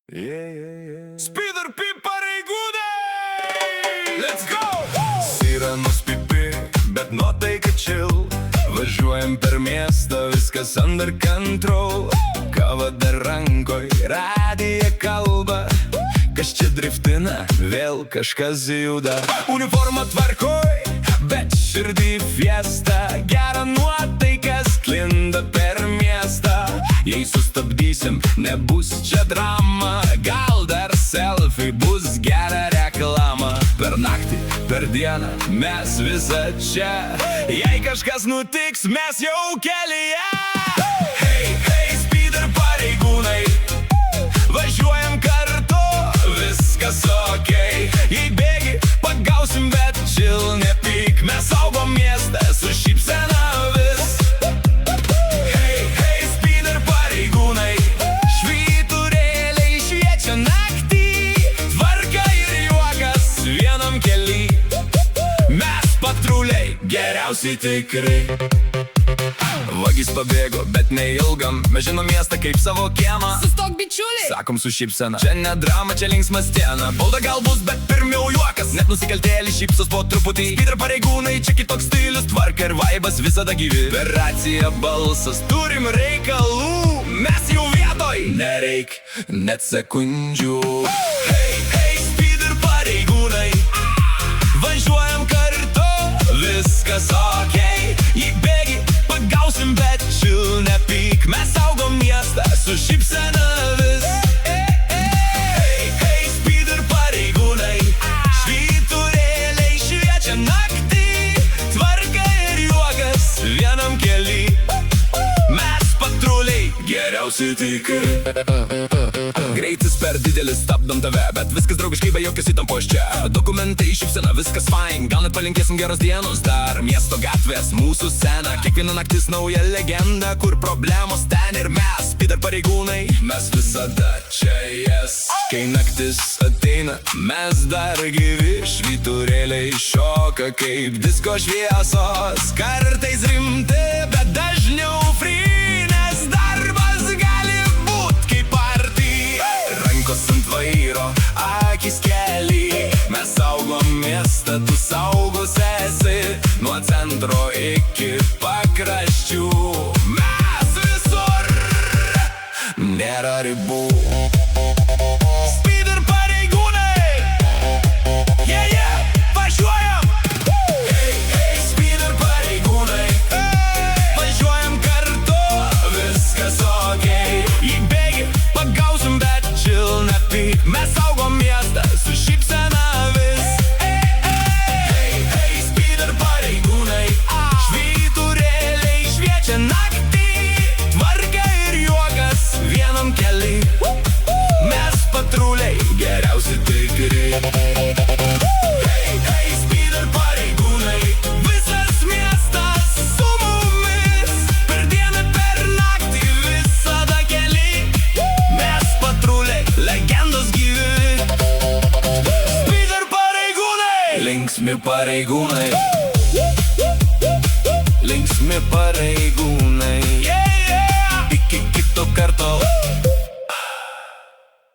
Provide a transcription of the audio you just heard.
Speeder Pip pareigūnai! Let's go! Sirenos pipi, bet nuotaika chill. Važiuojam per miestą, viskas under control. Kava dar rankoj, radija kalba. Kas čia driftina, vėl kažkas juda. Uniforma tvarkoj, bet širdį fiesta. Gera nuotaika sklinda per miestą. Jei sustabdysim, nebus čia drama. Gal dar selfie, bus gera reklama. Per naktį, per dieną, mes visa čia. Jei kažkas nutiks, mes jau kelyje. Hey, hey, speeder pareigūnai, važiuojam kartu, viskas okei. Jei bėgi, pagausim, bet chill, nepyk. Mes saugom miestą su šypsena vis. Hey, hey, speeder pareigūnai, švyturėliai šviečia naktį. Tvarka ir juokas vienam kely. Mes patruliai, geriausiai tikrai. Vagis pabėgo, bet neilgam. Mes žinom miestą kaip savo kiemą. Sustok, bičiuliai! Sakom su šypsena. Čia ne drama, čia linksma scena. Bauda gal bus, bet pirmiau juokas. Net nusikaltėlis šypsos po truputį. Speeder pareigūnai, čia kitoks stilius. Tvarka ir vaibas visada gyvi. Per raciją balsas, turim reikalų. Mes jau vietoj, nereik net sekundžių. Hey, hey, speeder pareigūnai, važiuojam kartu, viskas okei. Jei bėgi, pagausim, bet chill, nepyk. Mes saugom miestą su šypsena vis. Hey, hey, speeder pareigūnai, švyturėliai šviečia naktį. Tvarka ir juokas vienam kely. Mes patruliai, geriausi tikrai. Greitis per didelis, stabdom tave, bet viskas draugiškai, be jokios įtampos čia. Dokumentai, šypsena, viskas fine. Gal net palinkėsim geros dienos dar. Miesto gatvės, mūsų scena. Kiekviena naktis nauja legenda, kur problemos ten ir mes. Speeder pareigūnai, mes visada čia jas. Kai naktis ateina, mes dar gyvi. Švyturėliai šoka kaip disko šviesos. Kartais rimti, bet dažniau free, nes darbas gali būt kaip party. Rankos ant vairo, akis kely. Mes saugom miestą, tu saugus esi. Nuo centro iki pakraščių. Mes visur, nėra ribų. Speeder pareigūnai, yeah, yeah, važiuojam. Hey, hey, speeder pareigūnai, važiuojam kartu, viskas okei. Jei bėgi, pagausim, bet chill, nepyk. Mes saugom miestą su šypsena vis. Hey, hey, speeder pareigūnai, švyturėliai šviečia naktį. Tvarka ir juokas vienam kely. Mes patruliai, geriausi tikri. Hey, hey, speeder pareigūnai, visas miestas su mumis. Per dieną, per naktį, visada kely. Mes patruliai, legendos gyvi. Speeder pareigūnai, linksmi pareigūnai. Linksmi pareigūnai, yeah, yeah. Iki kito karto.